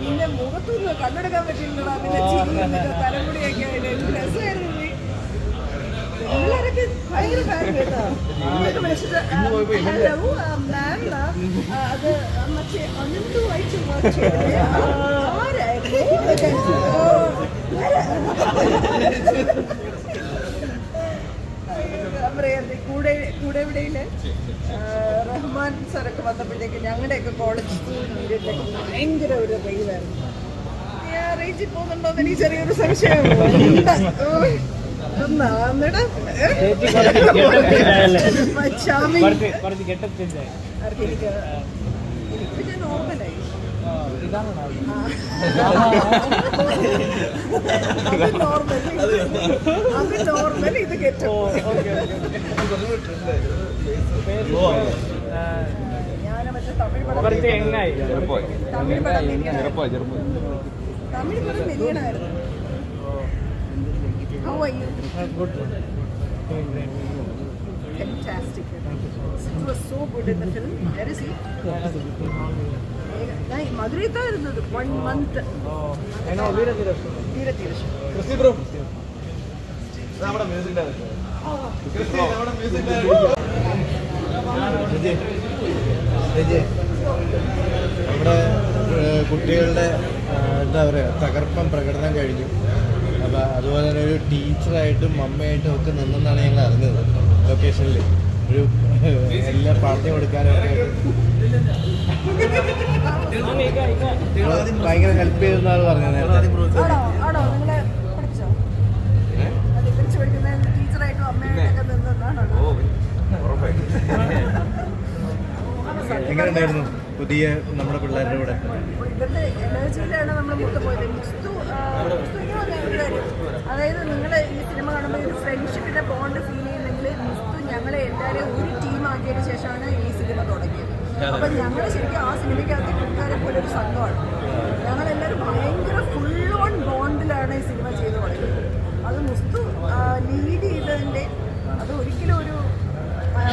നിന്റെ മുഖത്തൊന്നും കണ്ണെടുക്കാൻ പറ്റില്ലടാ. നിന്റെ ചിരി തലമുടിയൊക്കെ എന്ത് രസമായിരുന്നു. എല്ലാവരൊക്കെ ഭയങ്കര ഫാൻ കേട്ടോ. ഹലോ മാം, അത് മറ്റേ അനന്തുമായിട്ട് വർക്ക് ചെയ്തത് ആരായിരുന്നു? കൂടെവിടയില് റഹ്മാൻ സാറൊക്കെ വന്നപ്പോഴത്തേക്ക് ഞങ്ങളുടെയൊക്കെ കോളേജ് സ്റ്റുഡൻ്റൊക്കെ ഭയങ്കര ഒരു റേവായിരുന്നു. റേഞ്ചിൽ പോകുന്നുണ്ടോന്ന് എനിക്ക് ചെറിയൊരു സംശയം. എനിക്ക് നോർമലായി നോർമൽ ഇത് കേട്ടോ. ഞാൻ മറ്റേ തമിഴ് പടം മെലിയണായിരുന്നു. How are you? Good. Fantastic. It was so good in the film. Where is he? Madurai tha irundathu 1 month. I know Veerathirash. Kristi bro. Nammude music la irukku. Kristi nammude music la irukku. Vijay. നമ്മുടെ കുട്ടികളുടെ എന്താ പറയുക തകർപ്പൻ പ്രകടനം കഴിഞ്ഞു. അപ്പോൾ അതുപോലെ തന്നെ ഒരു ടീച്ചറായിട്ടും അമ്മയായിട്ടും ഒക്കെ നിന്നെന്നാണ് ഞങ്ങൾ അറിഞ്ഞത്. ലൊക്കേഷനിൽ ഒരു എല്ലാ പാഠ്യം കൊടുക്കാനൊക്കെ ഭയങ്കര ഹെൽപ്പ് ചെയ്തെന്നാൾ പറഞ്ഞത് നേരത്തെ. എങ്ങനെ ഉണ്ടായിരുന്നു പുതിയ നമ്മുടെ പിള്ളേരുടെ കൂടെ? ഇവരുടെ എനർജിയിലാണ് നമ്മൾ മൊത്തം പോയത്. അതായത് നിങ്ങൾ ഈ സിനിമ കാണുമ്പോൾ ഒരു ഫ്രണ്ട്ഷിപ്പിന്റെ ബോണ്ട് ഫീൽ ചെയ്യുന്നെങ്കിൽ മുസ്തു ഞങ്ങളെ എല്ലാവരെയും ഒരു ടീമാക്കിയതിന് ശേഷമാണ് ഈ സിനിമ തുടങ്ങിയത്. അപ്പം ഞങ്ങൾ ശരിക്കും ആ സിനിമയ്ക്കകത്ത് കൂട്ടുകാരെ പോലെ ഒരു സംഘമാണ്. ഞങ്ങളെല്ലാവരും ഭയങ്കര ഫുൾ ഓൺ ബോണ്ടിലാണ് ഈ സിനിമ ചെയ്ത് തുടങ്ങിയത്. അത് മുസ്തു ലീഡ് ചെയ്തതിൻ്റെ അത് ഒരിക്കലും ഒരു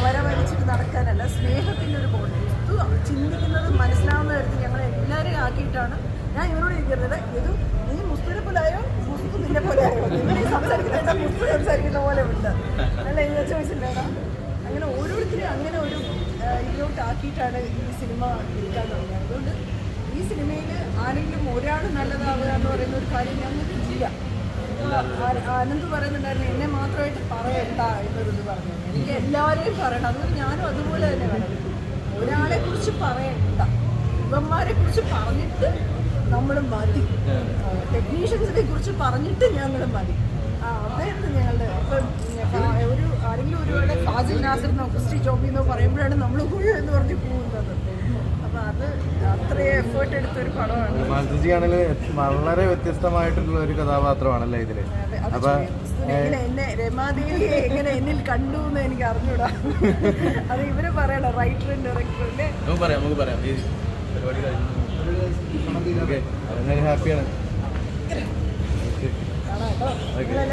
വരവരിച്ചിട്ട് നടക്കാനല്ല, സ്നേഹത്തിൻ്റെ ഒരു ബോണ്ട്. മുസ്തു ചിന്തിക്കുന്നത് മനസ്സിലാവുന്ന തരത്തിൽ ഞങ്ങളെ എല്ലാവരെയും ആക്കിയിട്ടാണ്. ഞാൻ ഇവരോട് ഇരിക്കുന്നത്, ഇത് നീ മുസ്തുവിനെ പോലെ ആയോ, മുസ്തു നിന്നെ പോലെ ആയോ, നിങ്ങൾ ഈ സംസാരിക്കുന്ന മുസ്തു സംസാരിക്കുന്ന പോലെ ഉണ്ട് അല്ല എന്ന് ചോദിച്ചില്ലേടാ. അങ്ങനെ ഓരോരുത്തരും അങ്ങനെ ഒരു ഇതിലോട്ട് ആക്കിയിട്ടാണ് ഈ സിനിമ എടുക്കാൻ തുടങ്ങിയത്. അതുകൊണ്ട് ഈ സിനിമയിൽ ആരെങ്കിലും ഒരാൾ നല്ലതാവുക എന്ന് പറയുന്ന ഒരു കാര്യം ഞങ്ങൾക്ക് ഇല്ല. ആനന്ദ് പറയുന്നുണ്ടായിരുന്നു എന്നെ മാത്രമായിട്ട് പറയണ്ട എന്നൊരിത് പറഞ്ഞു. എനിക്ക് എല്ലാവരെയും പറയണം. അതുകൊണ്ട് ഞാനും അതുപോലെ തന്നെ പറയുന്നത്, ഒരാളെ കുറിച്ച് പറയണ്ട, ഇവന്മാരെ കുറിച്ച് പറഞ്ഞിട്ട് നമ്മൾ മതി, ടെക്നീഷ്യൻസിനെ കുറിച്ച് പറഞ്ഞിട്ട് ഞങ്ങൾ മതി. അതായിരുന്നു ഞങ്ങളുടെ. ഇപ്പം ഒരു ആരെങ്കിലും ഒരുപാട് ഫാസിൽ നാസിറിനോ ക്രിസ്റ്റി ജോബിന്നോ പറയുമ്പോഴാണ് നമ്മൾ കുഴു എന്ന് പറഞ്ഞ് പോകുന്നത്. അപ്പം അത് അത്രയും എഫേർട്ട് എടുത്തൊരു പടമാണ്. വളരെ വ്യത്യസ്തമായിട്ടുള്ള ഒരു കഥാപാത്രമാണല്ലേ ഇതില്. എന്നെ രമാദേവിയെ എങ്ങനെ എന്നിൽ കണ്ടു എന്ന് എനിക്ക് അറിഞ്ഞൂടാ. അത് ഇവര് പറയണം, റൈറ്ററും ഡയറക്ടറും. ഹാപ്പിയാണ്.